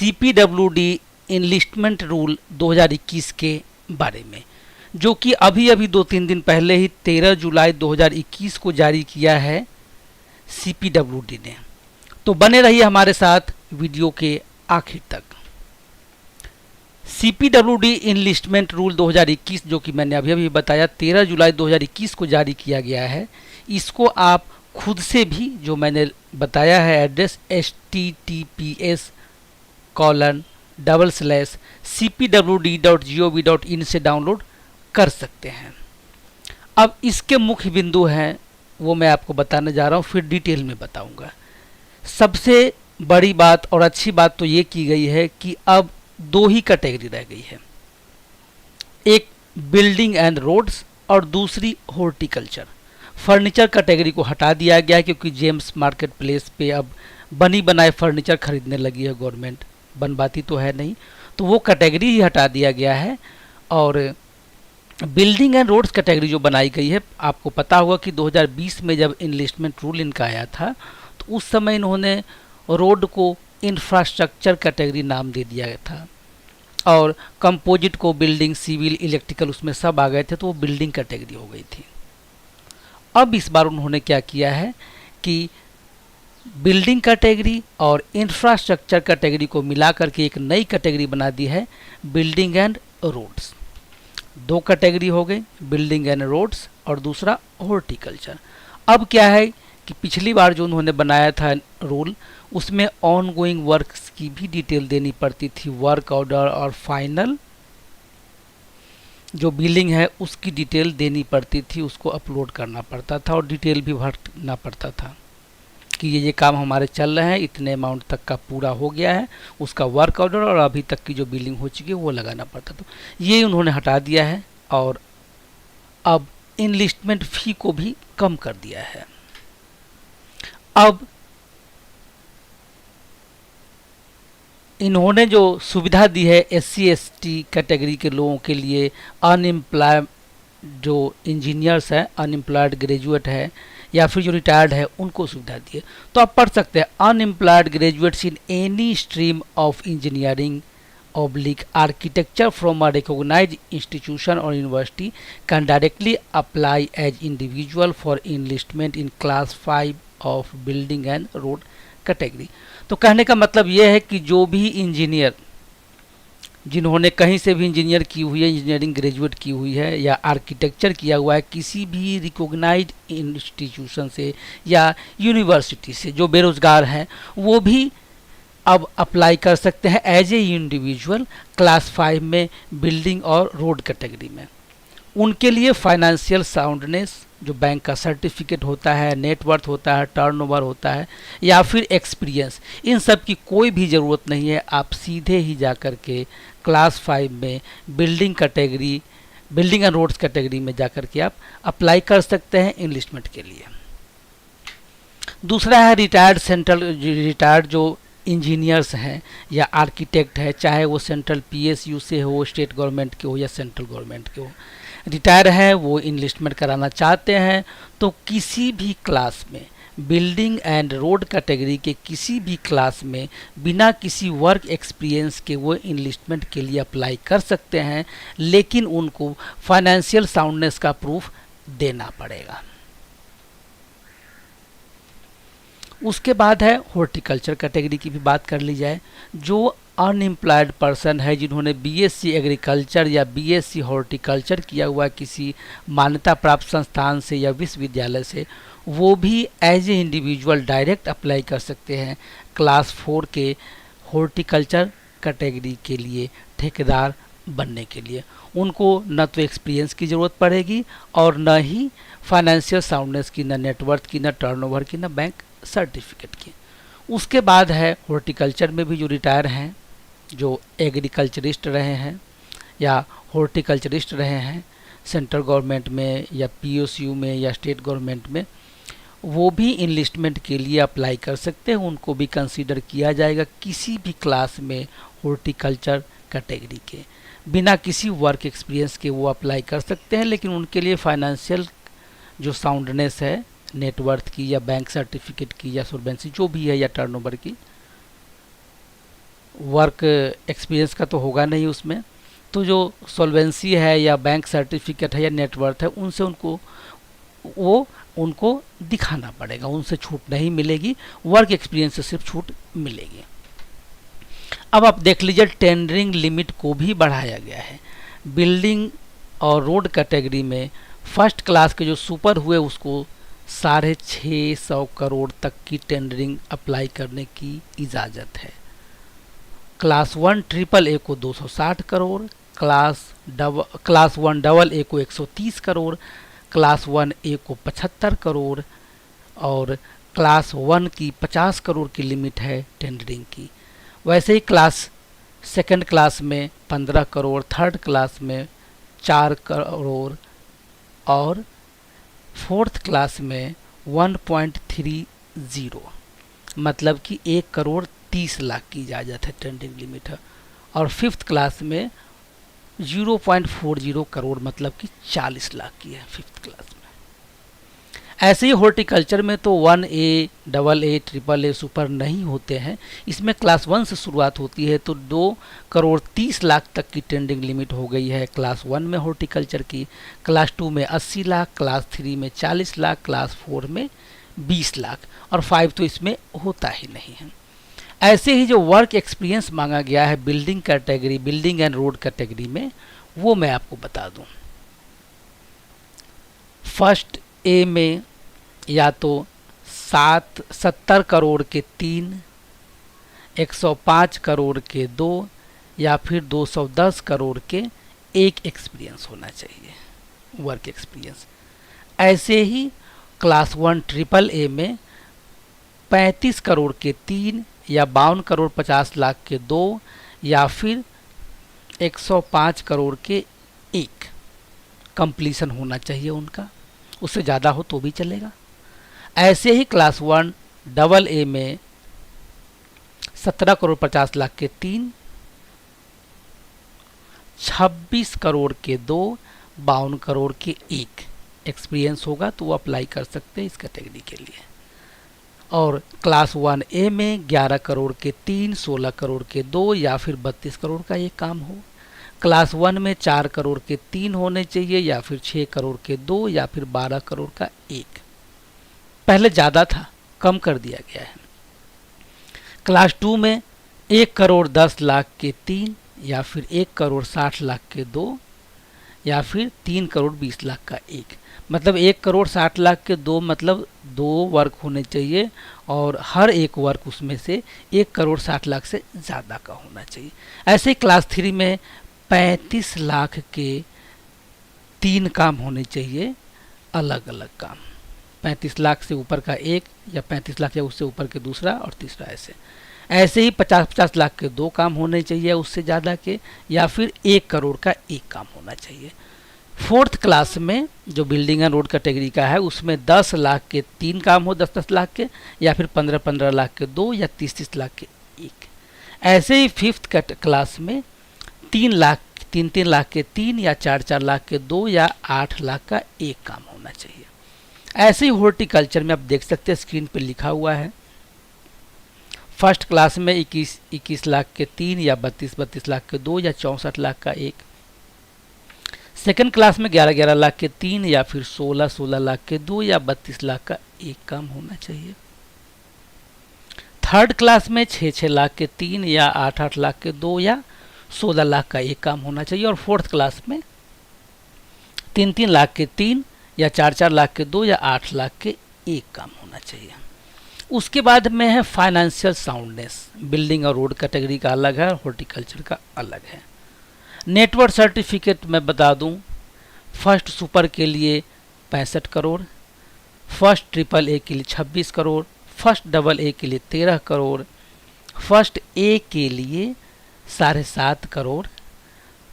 CPWD enlistment rule 2021 के बारे में, जो कि अभी अभी 2-3 दिन पहले ही 13 जुलाई 2021 को जारी किया है CPWD ने। तो बने रहिए हमारे साथ वीडियो के आखिर तक। CPWD इनलिस्टमेंट रूल 2021 जो कि मैंने अभी अभी बताया 13 जुलाई 2021 को जारी किया गया है, इसको आप खुद से भी जो मैंने बताया है एड्रेस https://cpwd.gov.in से डाउनलोड कर सकते हैं। अब इसके मुख्य बिंदु हैं वो मैं आपको बताने जा रहा हूँ, फिर डिटेल में बताऊंगा। सबसे बड़ी बात और अच्छी बात तो ये की गई है कि अब 2 ही कैटेगरी रह गई है, एक बिल्डिंग एंड रोड्स और दूसरी हॉर्टिकल्चर। फर्नीचर कैटेगरी को हटा दिया गया है क्योंकि जेम्स मार्केट प्लेस पे अब बनी बनाए फर्नीचर खरीदने लगी है गवर्नमेंट, बनवाती तो है नहीं, तो वो कैटेगरी ही हटा दिया गया है। और बिल्डिंग एंड रोड्स कैटेगरी जो बनाई गई है, आपको पता होगा कि 2020 में जब इनलिस्टमेंट रूल इनका आया था तो उस समय इन्होंने रोड को इंफ्रास्ट्रक्चर कैटेगरी नाम दे दिया था और कंपोजिट को बिल्डिंग, सिविल, इलेक्ट्रिकल उसमें सब आ गए थे, तो वो बिल्डिंग कैटेगरी हो गई थी। अब इस बार उन्होंने क्या किया है कि बिल्डिंग कैटेगरी और इंफ्रास्ट्रक्चर कैटेगरी को मिला करके एक नई कैटेगरी बना दी है, बिल्डिंग एंड रोड्स। 2 कैटेगरी हो गई, बिल्डिंग एंड रोड्स और दूसरा हॉर्टिकल्चर। अब क्या है कि पिछली बार जो उन्होंने बनाया था रूल, उसमें ऑन गोइंग वर्क्स की भी डिटेल देनी पड़ती थी, वर्क ऑर्डर और फाइनल जो बिलिंग है उसकी डिटेल देनी पड़ती थी, उसको अपलोड करना पड़ता था और डिटेल भी भरना पड़ता था कि ये काम हमारे चल रहे हैं, इतने अमाउंट तक का पूरा हो गया है, उसका वर्क ऑर्डर और अभी तक की जो बिलिंग हो चुकी है वो लगाना पड़ता था। ये उन्होंने हटा दिया है और अब इनलिस्टमेंट फी को भी कम कर दिया है। अब इन्होंने जो सुविधा दी है SC/ST कैटेगरी के लोगों के लिए, अनएम्प्लॉयड जो इंजीनियर्स हैं, अनएम्प्लॉयड ग्रेजुएट है या फिर जो रिटायर्ड है, उनको सुविधा दी है। तो आप पढ़ सकते हैं, unemployed graduates in any stream of engineering architecture from a recognised institution और university can directly apply as individual for enlistment in class 5 of building and road category. तो कहने का मतलब यह है कि जो भी इंजीनियर, जिन्होंने कहीं से भी इंजीनियर की हुई है, इंजीनियरिंग ग्रेजुएट की हुई है या आर्किटेक्चर किया हुआ है किसी भी रिकॉग्नाइज्ड इंस्टीट्यूशन से या यूनिवर्सिटी से, जो बेरोजगार हैं वो भी अब अप्लाई कर सकते हैं एज ए इंडिविजुअल क्लास 5 में बिल्डिंग और रोड कैटेगरी में। उनके लिए फाइनेंशियल साउंडनेस, जो बैंक का सर्टिफिकेट होता है, नेटवर्थ होता है, टर्नओवर होता है या फिर एक्सपीरियंस, इन सब की कोई भी ज़रूरत नहीं है। आप सीधे ही जा कर के क्लास 5 में building category, building and roads category में जा कर के आप अप्लाई कर सकते हैं इनलिस्टमेंट के लिए। दूसरा है रिटायर्ड जो इंजीनियर्स हैं या आर्किटेक्ट है, चाहे वो सेंट्रल PSU से हो, स्टेट गवर्नमेंट के हो या सेंट्रल गवर्नमेंट के हो, रिटायर है, वो इनलिस्टमेंट कराना चाहते हैं तो किसी भी क्लास में, बिल्डिंग एंड रोड कैटेगरी के किसी भी क्लास में बिना किसी वर्क एक्सपीरियंस के वो इनलिस्टमेंट के लिए अप्लाई कर सकते हैं, लेकिन उनको फाइनेंशियल साउंडनेस का प्रूफ देना पड़ेगा। उसके बाद है हॉर्टिकल्चर कैटेगरी की भी बात कर ली जाए। जो अनएम्प्लॉयड पर्सन है, जिन्होंने BSc एग्रीकल्चर या BSc हॉर्टिकल्चर किया हुआ किसी मान्यता प्राप्त संस्थान से या विश्वविद्यालय से, वो भी as a individual direct apply कर सकते हैं क्लास 4 के हॉर्टिकल्चर कैटेगरी के लिए ठेकेदार बनने के लिए। उनको न तो एक्सपीरियंस की ज़रूरत पड़ेगी और न ही फाइनेंशियल साउंडनेस की, न नेटवर्थ की, न टर्नओवर की, न बैंक सर्टिफिकेट की। उसके बाद है हॉर्टिकल्चर में भी जो रिटायर हैं, जो एग्रीकल्चरिस्ट रहे हैं या हॉर्टिकल्चरिस्ट रहे हैं सेंट्रल गवर्नमेंट में या PSU में या स्टेट गवर्नमेंट में, वो भी इनलिस्टमेंट के लिए अप्लाई कर सकते हैं। उनको भी कंसीडर किया जाएगा किसी भी क्लास में हॉर्टिकल्चर कैटेगरी के, बिना किसी वर्क एक्सपीरियंस के वो अप्लाई कर सकते हैं, लेकिन उनके लिए फाइनेंशियल जो साउंडनेस है, नेटवर्थ की या बैंक सर्टिफिकेट की या सोल्वेंसी जो भी है या टर्नओवर की, वर्क एक्सपीरियंस का तो होगा नहीं उसमें, तो जो सॉल्वेंसी है या बैंक सर्टिफिकेट है या नेटवर्थ है उनसे उनको दिखाना पड़ेगा, उनसे छूट नहीं मिलेगी, वर्क एक्सपीरियंस से सिर्फ छूट मिलेगी। अब आप देख लीजिए टेंडरिंग लिमिट को भी बढ़ाया गया है। बिल्डिंग और रोड कैटेगरी में फर्स्ट क्लास के जो सुपर हुए उसको 650 करोड़ तक की टेंडरिंग अप्लाई करने की इजाज़त है। क्लास 1 ट्रिपल ए को 260 करोड़, क्लास 1 डबल ए को 130 करोड़, क्लास 1 ए को 75 करोड़ और क्लास 1 की 50 करोड़ की लिमिट है टेंडरिंग की। वैसे ही क्लास सेकंड क्लास में 15 करोड़, थर्ड क्लास में 4 करोड़ और फोर्थ क्लास में 1.30 मतलब कि 1 करोड़ 30 लाख की इजाज़त है, टेंडरिंग लिमिट है। और फिफ्थ क्लास में 0.40 करोड़ मतलब कि 40 लाख की है फिफ्थ क्लास में। ऐसे ही हॉर्टिकल्चर में तो 1A, double A, triple A super नहीं होते हैं, इसमें क्लास 1 से शुरुआत होती है, तो 2 करोड़ 30 लाख तक की टेंडरिंग लिमिट हो गई है क्लास 1 में हॉर्टिकल्चर की, क्लास 2 में 80 लाख, क्लास 3 में 40 लाख, क्लास 4 में 20 लाख और 5 तो इसमें होता ही नहीं है। ऐसे ही जो वर्क एक्सपीरियंस मांगा गया है building category, building and road category में, वो मैं आपको बता दूं। फर्स्ट ए में या तो 70 करोड़ के 3, 105 करोड़ के 2 या फिर 210 करोड़ के 1 एक्सपीरियंस होना चाहिए वर्क एक्सपीरियंस। ऐसे ही क्लास 1 ट्रिपल ए में 35 करोड़ के 3 या 52 करोड़ 50 लाख के 2 या फिर 105 करोड़ के 1 कंप्लीशन होना चाहिए उनका, उससे ज़्यादा हो तो भी चलेगा। ऐसे ही क्लास 1 डबल ए में 17 करोड़ 50 लाख के 3, 26 करोड़ के 2, 52 करोड़ के 1 एक्सपीरियंस होगा तो वो अप्लाई कर सकते हैं इस कैटेगरी के लिए। और क्लास 1 ए में 11 करोड़ के 3, 16 करोड़ के 2 या फिर 32 करोड़ का ये काम हो। क्लास 1 में 4 करोड़ के 3 होने चाहिए या फिर 6 करोड़ के 2 या फिर 12 करोड़ का 1। पहले ज़्यादा था, कम कर दिया गया है। क्लास 2 में 1 करोड़ 10 लाख के 3 या फिर 1 करोड़ 60 लाख के 2 या फिर 3 करोड़ 20 लाख का 1। मतलब 1 करोड़ 60 लाख के 2 मतलब 2 वर्क होने चाहिए और हर एक वर्क उसमें से 1 करोड़ 60 लाख से ज़्यादा का होना चाहिए। ऐसे ही क्लास 3 में 35 लाख के 3 काम होने चाहिए, अलग अलग काम। 35 लाख से ऊपर का 1 या 35 लाख या उससे ऊपर के दूसरा और तीसरा। ऐसे ही 50-50 लाख के 2 काम होने चाहिए उससे ज़्यादा के, या फिर 1 करोड़ का 1 काम होना चाहिए। फोर्थ क्लास में जो बिल्डिंग एंड रोड कैटेगरी का है उसमें 10 लाख के 3 काम हो, 10-10 लाख के, या फिर 15-15 लाख के 2 या 30-30 लाख के 1। ऐसे ही फिफ्थ क्लास में 3 लाख के 3 या 4-4 लाख के 2 या 8 लाख का 1 काम होना चाहिए। ऐसे ही हॉर्टिकल्चर में आप देख सकते हैं स्क्रीन पर लिखा हुआ है। फर्स्ट क्लास में 21 लाख के 3 या 32 लाख के 2 या 64 लाख का 1। सेकंड क्लास में 11 लाख के 3 या फिर 16 लाख के 2 या 32 लाख का 1 काम होना चाहिए। थर्ड क्लास में 6 लाख के 3 या 8 लाख के 2 या 16 लाख का 1 काम होना चाहिए। और फोर्थ क्लास में 3 लाख के 3 या 4 लाख के 2 या 8 लाख के 1 काम होना चाहिए। उसके बाद में है फाइनेंशियल साउंडनेस। बिल्डिंग और रोड कैटेगरी का अलग है, हॉर्टिकल्चर का अलग है। नेटवर्क सर्टिफिकेट मैं बता दूं, फर्स्ट सुपर के लिए 65 करोड़, फर्स्ट ट्रिपल ए के लिए 26 करोड़, फर्स्ट डबल ए के लिए 13 करोड़, फर्स्ट ए के लिए 7.5 करोड़,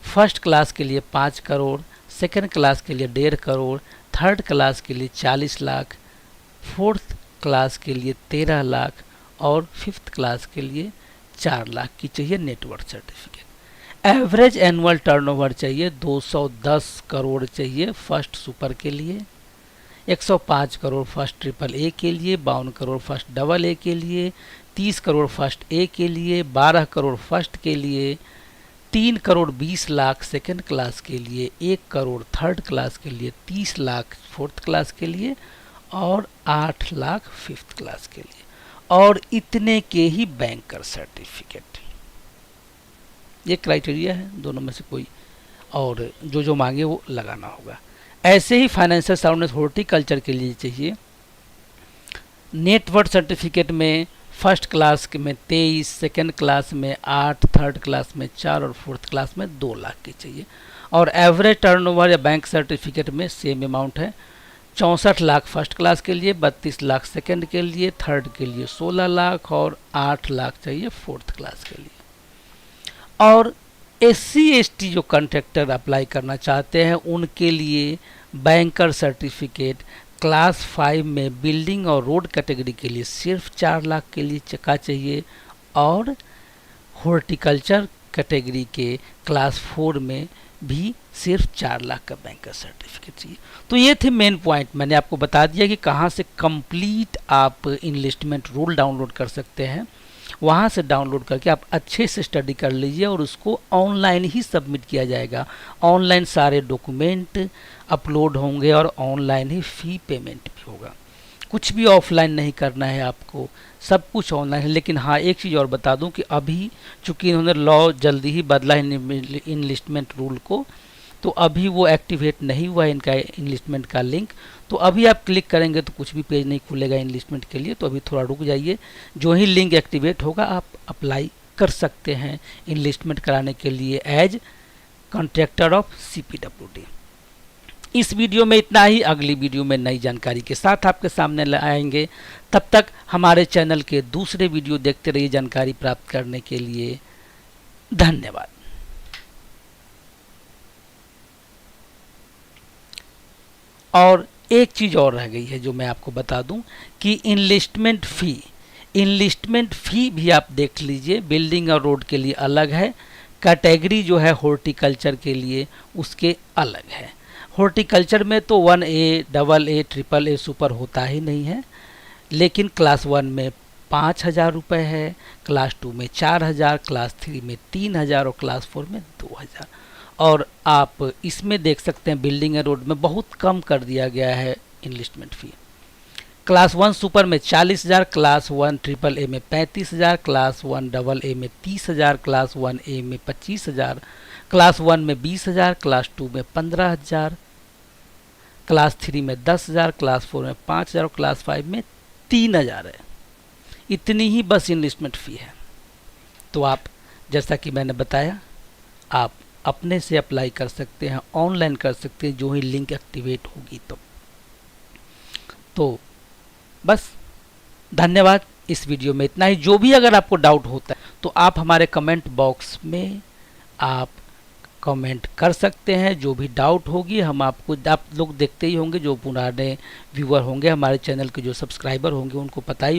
फर्स्ट क्लास के लिए 5 करोड़, सेकंड क्लास के लिए 1.5 करोड़, थर्ड क्लास के लिए 40 लाख, फोर्थ क्लास के लिए 13 लाख और फिफ्थ क्लास के लिए 4 लाख की चाहिए network certificate. Average annual turnover चाहिए 210 करोड़ चाहिए फर्स्ट सुपर के लिए, 105 करोड़ फर्स्ट ट्रिपल ए के लिए, 52 करोड़ फर्स्ट डबल ए के लिए, 30 करोड़ फर्स्ट ए के लिए, 12 करोड़ फर्स्ट के लिए, 3 करोड़ 20 लाख सेकंड क्लास के लिए, 1 करोड़ थर्ड क्लास के लिए, 30 लाख फोर्थ क्लास के लिए और 8 लाख फिफ्थ क्लास के लिए, और इतने के ही बैंकर सर्टिफिकेट। ये क्राइटेरिया है, दोनों में से कोई, और जो मांगे वो लगाना होगा। ऐसे ही फाइनेंशियल साउंडनेस हॉर्टिकल्चर के लिए चाहिए। नेटवर्थ सर्टिफिकेट में फर्स्ट क्लास में 23, सेकेंड क्लास में 8, थर्ड क्लास में 4 और फोर्थ क्लास में 2 लाख की चाहिए। और एवरेज टर्नओवर या बैंक सर्टिफिकेट में सेम अमाउंट है, 64 लाख फर्स्ट क्लास के लिए, 32 लाख सेकेंड के लिए, थर्ड के लिए 16 लाख और 8 लाख चाहिए फोर्थ क्लास के लिए। और SC/ST जो कॉन्ट्रैक्टर अप्लाई करना चाहते हैं उनके लिए बैंकर सर्टिफिकेट क्लास 5 में बिल्डिंग और रोड कैटेगरी के लिए सिर्फ 4 लाख के लिए चका चाहिए, और हॉर्टिकल्चर कैटेगरी के क्लास 4 में भी सिर्फ 4 लाख का बैंकर सर्टिफिकेट चाहिए। तो ये थे मेन पॉइंट। मैंने आपको बता दिया कि कहाँ से कंप्लीट आप इनलिस्टमेंट रूल डाउनलोड कर सकते हैं। वहाँ से डाउनलोड करके आप अच्छे से स्टडी कर लीजिए और उसको ऑनलाइन ही सबमिट किया जाएगा। ऑनलाइन सारे डॉक्यूमेंट अपलोड होंगे और ऑनलाइन ही फ़ी पेमेंट भी होगा। कुछ भी ऑफलाइन नहीं करना है आपको, सब कुछ ऑनलाइन है। लेकिन हाँ, एक चीज़ और बता दूं कि अभी चूँकि इन्होंने लॉ जल्दी ही बदला इनलिस्टमेंट रूल को, तो अभी वो एक्टिवेट नहीं हुआ है इनका इनलिस्टमेंट का लिंक। तो अभी आप क्लिक करेंगे तो कुछ भी पेज नहीं खुलेगा इनलिस्टमेंट के लिए, तो अभी थोड़ा रुक जाइए। जो ही लिंक एक्टिवेट होगा आप अप्लाई कर सकते हैं इनलिस्टमेंट कराने के लिए एज कॉन्ट्रैक्टर ऑफ CPWD। इस वीडियो में इतना ही। अगली वीडियो में नई जानकारी के साथ आपके सामने आएंगे। तब तक हमारे चैनल के दूसरे वीडियो देखते रहिए जानकारी प्राप्त करने के लिए। धन्यवाद। और एक चीज़ और रह गई है जो मैं आपको बता दूं कि इनलिस्टमेंट फ़ी भी आप देख लीजिए। बिल्डिंग और रोड के लिए अलग है, कैटेगरी जो है हॉर्टिकल्चर के लिए उसके अलग है। हॉर्टिकल्चर में तो 1A, AA, AAA सुपर होता ही नहीं है, लेकिन क्लास 1 में 5,000 रुपये है, क्लास 2 में 4,000, क्लास 3 में 3,000 और क्लास 4 में 2,000। और आप इसमें देख सकते हैं बिल्डिंग एंड रोड में बहुत कम कर दिया गया है इनलिस्टमेंट फ़ी। क्लास 1 सुपर में 40,000, क्लास 1 AAA में 35,000, क्लास 1 AA में 30,000, क्लास 1A में 25,000, क्लास 1 में 20,000, क्लास 2 में 15,000, क्लास 3 में 10,000, क्लास 4 में 5,000 और क्लास 5 में 3,000 है। इतनी ही बस इनलिस्टमेंट फ़ी है। तो आप, जैसा कि मैंने बताया, आप अपने से अप्लाई कर सकते हैं, ऑनलाइन कर सकते हैं जो ही लिंक एक्टिवेट होगी तो बस धन्यवाद। इस वीडियो में इतना ही। जो भी अगर आपको डाउट होता है तो आप हमारे कमेंट बॉक्स में आप कमेंट कर सकते हैं। जो भी डाउट होगी हम आपको, आप लोग देखते ही होंगे, जो पुराने व्यूअर होंगे हमारे चैनल के, जो सब्सक्राइबर होंगे उनको पता ही